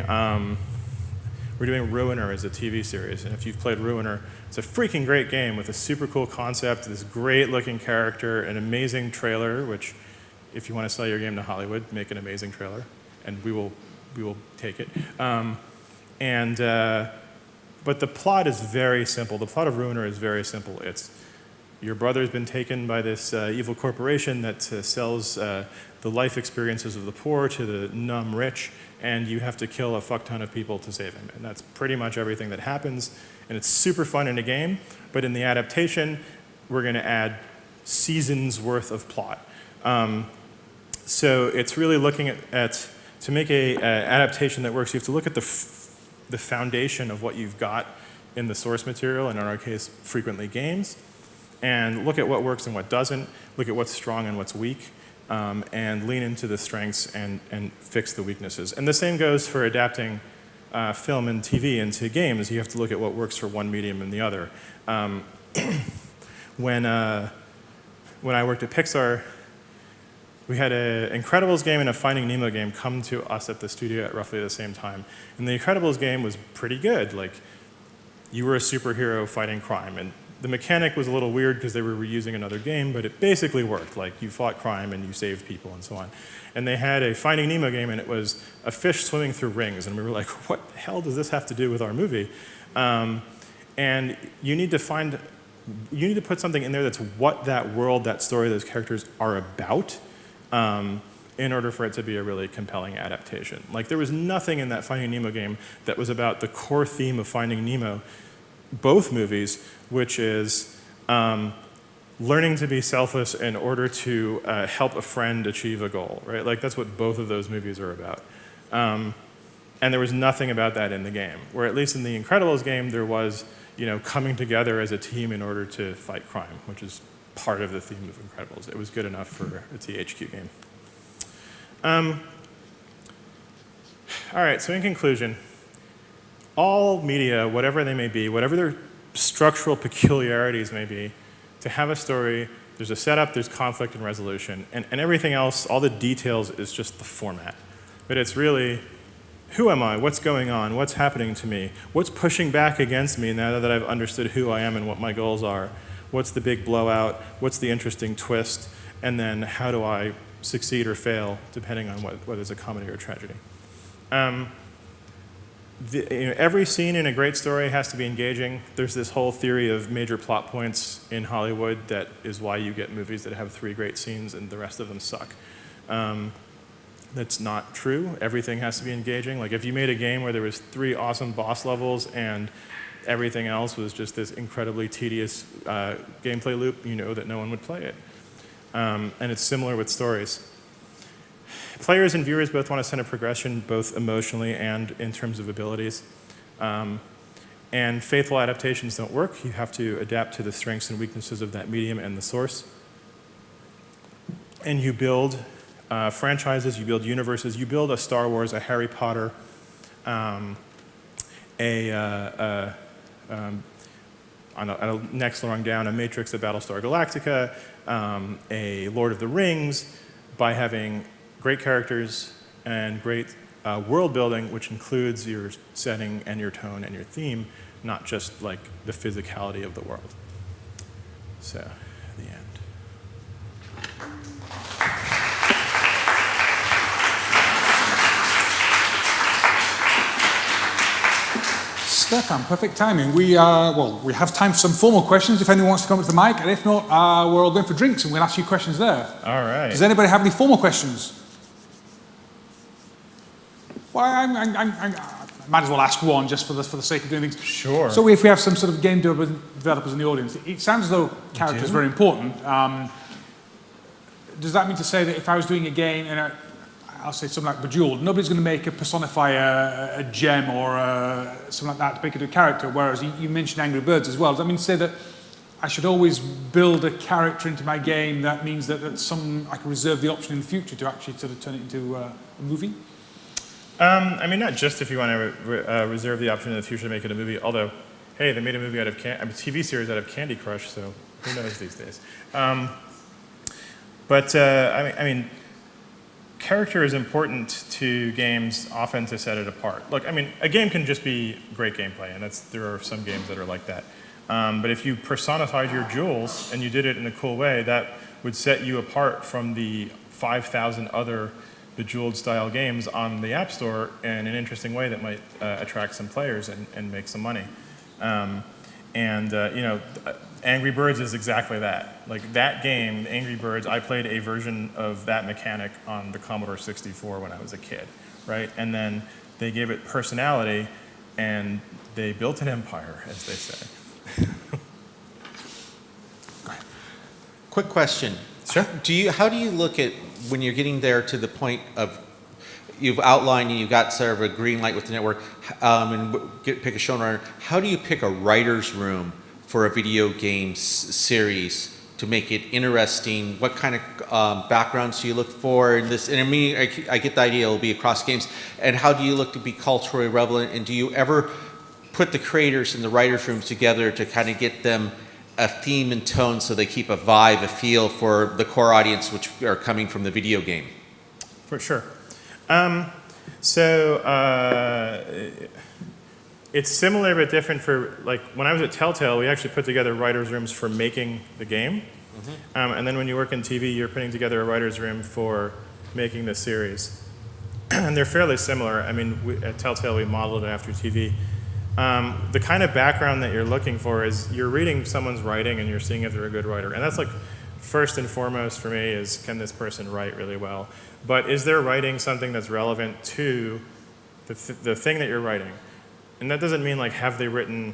Ruiner as a TV series, and if you've played Ruiner, it's a freaking great game with a super cool concept, this great looking character, an amazing trailer, which if you want to sell your game to Hollywood, make an amazing trailer, and we will take it. But the plot is very simple. The plot of Ruiner is very simple. It's your brother's been taken by this evil corporation that sells the life experiences of the poor to the numb rich, and you have to kill a fuck ton of people to save him. And that's pretty much everything that happens. And it's super fun in a game, but in the adaptation, we're going to add seasons worth of plot. So it's really looking at to make a adaptation that works, you have to look at the foundation of what you've got in the source material, and in our case, frequently games, and look at what works and what doesn't, look at what's strong and what's weak, and lean into the strengths and fix the weaknesses. And the same goes for adapting film and TV into games. You have to look at what works for one medium and the other. When I worked at Pixar, we had an Incredibles game and a Finding Nemo game come to us at the studio at roughly the same time. And the Incredibles game was pretty good. Like, you were a superhero fighting crime. And the mechanic was a little weird because they were reusing another game, but it basically worked. Like, you fought crime and you saved people and so on. And they had a Finding Nemo game, and it was a fish swimming through rings. And we were like, what the hell does this have to do with our movie? And you need to put something in there that's what that world, that story, those characters are about. In order for it to be a really compelling adaptation. Like, there was nothing in that Finding Nemo game that was about the core theme of Finding Nemo, both movies, which is learning to be selfless in order to help a friend achieve a goal, right? Like, that's what both of those movies are about. And there was nothing about that in the game, where at least in the Incredibles game, there was, coming together as a team in order to fight crime, which is part of the theme of Incredibles. It was good enough for a THQ game. All right, so in conclusion, all media, whatever they may be, whatever their structural peculiarities may be, to have a story, there's a setup, there's conflict and resolution, and everything else, all the details is just the format. But it's really, who am I? What's going on? What's happening to me? What's pushing back against me now that I've understood who I am and what my goals are? What's the big blowout? What's the interesting twist? And then how do I succeed or fail, depending on whether it's a comedy or a tragedy. Every scene in a great story has to be engaging. There's this whole theory of major plot points in Hollywood that is why you get movies that have 3 great scenes and the rest of them suck. That's not true. Everything has to be engaging. Like if you made a game where there was 3 awesome boss levels and everything else was just this incredibly tedious gameplay loop, you know that no one would play it. And it's similar with stories. Players and viewers both want a sense of progression, both emotionally and in terms of abilities. And faithful adaptations don't work. You have to adapt to the strengths and weaknesses of that medium and the source. And you build franchises, you build universes, you build a Star Wars, a Harry Potter, next rung down, a Matrix, a Battlestar Galactica, a Lord of the Rings, by having great characters and great world building, which includes your setting and your tone and your theme, not just like the physicality of the world. So, the end. Stephan, perfect timing. We have time for some formal questions if anyone wants to come up to the mic, and if not, we're all going for drinks and we'll ask you questions there. All right. Does anybody have any formal questions? Well, I might as well ask one just for the sake of doing things. Sure. So if we have some sort of game developers in the audience, it sounds as though character is very important. Does that mean to say that if I was doing a game and I'll say something like Bejeweled, nobody's going to personify a gem or something like that to make it a character, whereas you mentioned Angry Birds as well. Does that mean to say that I should always build a character into my game that means that I can reserve the option in the future to actually sort of turn it into a movie? I mean, not just if you want to reserve the option in the future to make it a movie, although, hey, they made a movie a TV series out of Candy Crush, so who knows these days. I mean, character is important to games often to set it apart. Look, I mean, a game can just be great gameplay, and there are some games that are like that. But if you personified your jewels and you did it in a cool way, that would set you apart from the 5,000 other Bejeweled-style games on the App Store in an interesting way that might attract some players and make some money. Angry Birds is exactly that. Like that game, Angry Birds, I played a version of that mechanic on the Commodore 64 when I was a kid, right? And then they gave it personality, and they built an empire, as they say. Quick question. Sure. How do you look at when you're getting there to the point of you've outlined and you've got sort of a green light with the network and pick a showrunner? How do you pick a writer's room for a video game series to make it interesting? What kind of backgrounds do you look for in this? And I mean, I get the idea it'll be across games. And how do you look to be culturally relevant? And do you ever put the creators in the writer's rooms together to kind of get them a theme and tone so they keep a vibe, a feel for the core audience which are coming from the video game? For sure. It's similar but different for, like, when I was at Telltale, we actually put together writers' rooms for making the game. Mm-hmm. And then when you work in TV, you're putting together a writer's room for making the series. And they're fairly similar. I mean, at Telltale, we modeled it after TV. The kind of background that you're looking for is you're reading someone's writing and you're seeing if they're a good writer. And that's like first and foremost for me is, can this person write really well? But is their writing something that's relevant to the thing that you're writing? And that doesn't mean like, have they written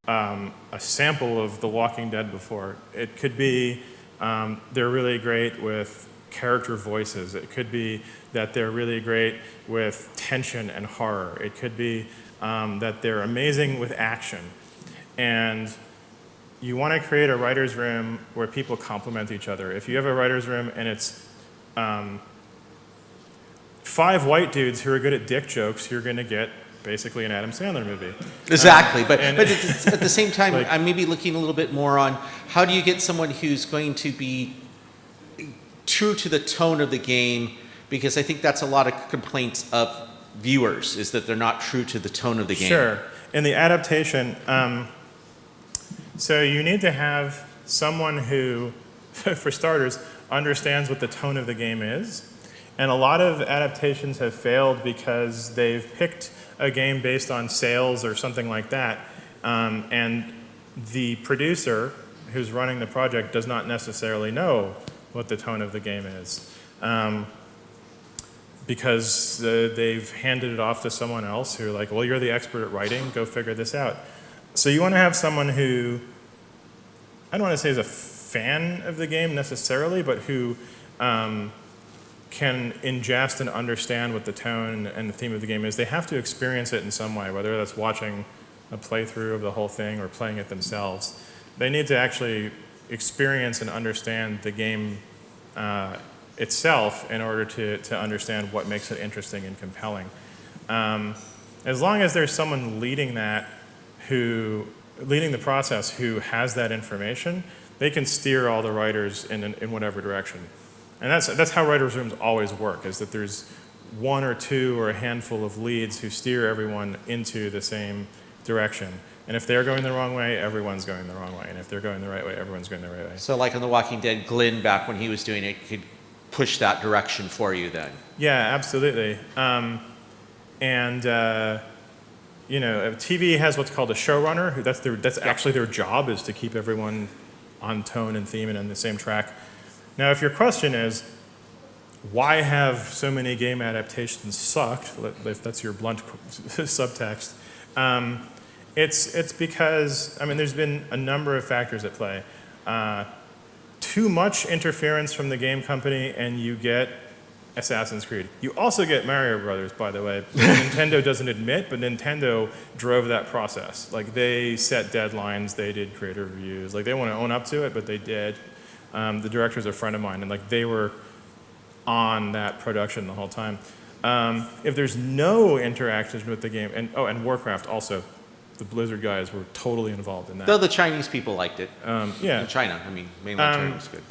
a sample of The Walking Dead before? It could be they're really great with character voices. It could be that they're really great with tension and horror. It could be that they're amazing with action. And you want to create a writer's room where people complement each other. If you have a writer's room and it's 5 white dudes who are good at dick jokes, you're going to get basically an Adam Sandler movie. Exactly, but at the same time, like, I'm maybe looking a little bit more on how do you get someone who's going to be true to the tone of the game, because I think that's a lot of complaints of viewers, is that they're not true to the tone of the game. Sure. In the adaptation, so you need to have someone who, for starters, understands what the tone of the game is. And a lot of adaptations have failed because they've picked a game based on sales or something like that, and the producer who's running the project does not necessarily know what the tone of the game is, because they've handed it off to someone else who like, well, you're the expert at writing, go figure this out. So you want to have someone who, I don't want to say is a fan of the game necessarily, but who can ingest and understand what the tone and the theme of the game is. They have to experience it in some way, whether that's watching a playthrough of the whole thing or playing it themselves. They need to actually experience and understand the game itself in order to understand what makes it interesting and compelling. As long as there's someone leading the process who has that information, they can steer all the writers in whatever direction. And that's how writers' rooms always work, is that there's one or two or a handful of leads who steer everyone into the same direction. And if they're going the wrong way, everyone's going the wrong way. And if they're going the right way, everyone's going the right way. So like on The Walking Dead, Glenn, back when he was doing it, could push that direction for you then? Yeah, absolutely. TV has what's called a showrunner. That's actually their job, is to keep everyone on tone and theme and on the same track. Now, if your question is, why have so many game adaptations sucked, if that's your blunt subtext, it's because, there's been a number of factors at play. Too much interference from the game company and you get Assassin's Creed. You also get Mario Brothers, by the way. Nintendo doesn't admit, but Nintendo drove that process. Like, they set deadlines, they did creator reviews. Like, they want to own up to it, but they did. The director's a friend of mine, and like they were on that production the whole time. If there's no interaction with the game, and Warcraft also, the Blizzard guys were totally involved in that. Though the Chinese people liked it. Yeah. In China, mainland China was good.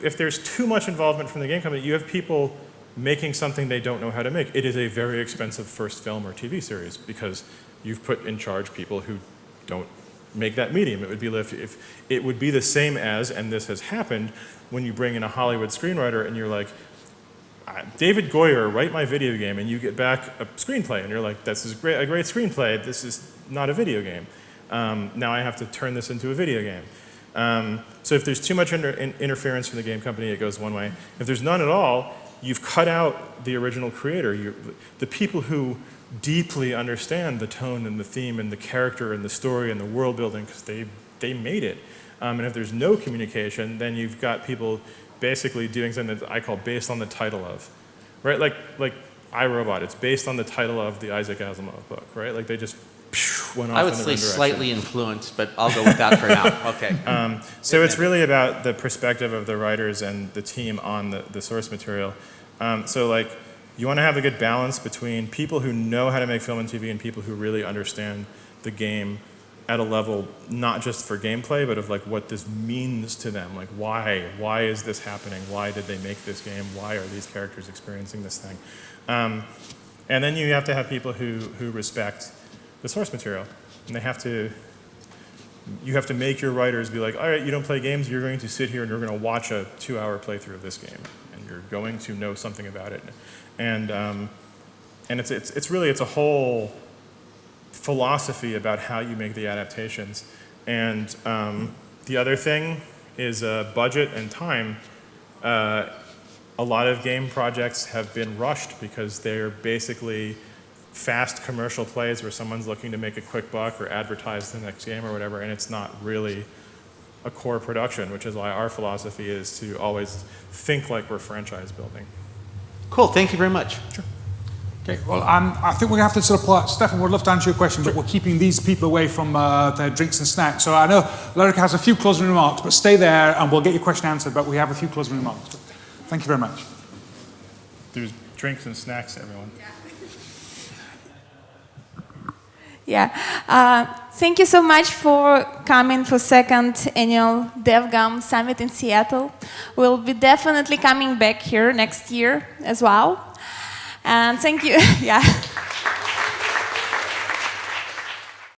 If there's too much involvement from the game company, you have people making something they don't know how to make. It is a very expensive first film or TV series because you've put in charge people who don't make that medium. It would be if it would be the same as, and this has happened, when you bring in a Hollywood screenwriter and you're like, David Goyer, write my video game, and you get back a screenplay, and you're like, this is a great screenplay, this is not a video game. Now I have to turn this into a video game. So if there's too much interference from the game company, it goes one way. If there's none at all, you've cut out the original creator, the people who deeply understand the tone and the theme and the character and the story and the world building, because they made it. And if there's no communication, then you've got people basically doing something that I call based on the title of, right? Like iRobot, it's based on the title of the Isaac Asimov book, right? Like they just went off I would in the say wrong direction. slightly influenced, but I'll go with that for now. Okay. So it's really about the perspective of the writers and the team on the source material. So like, you want to have a good balance between people who know how to make film and TV and people who really understand the game at a level not just for gameplay, but of like what this means to them. Like why is this happening? Why did they make this game? Why are these characters experiencing this thing? And then you have to have people who respect the source material, and you have to make your writers be like, all right, you don't play games, you're going to sit here and you're going to watch a 2-hour playthrough of this game, and you're going to know something about it. And it's a whole philosophy about how you make the adaptations. And the other thing is budget and time. A lot of game projects have been rushed because they're basically fast commercial plays where someone's looking to make a quick buck or advertise the next game or whatever, and it's not really a core production, which is why our philosophy is to always think like we're franchise building. Cool, thank you very much. Sure. Okay, well, I think we're going to have to sort of pull out. Stephan, we'd love to answer your question, but we're keeping these people away from their drinks and snacks. So I know Lerica has a few closing remarks, but stay there and we'll get your question answered, but we have a few closing remarks. But thank you very much. There's drinks and snacks, everyone. Yeah. Thank you so much for coming for second annual DevGam Summit in Seattle. We'll be definitely coming back here next year as well. And thank you. Yeah.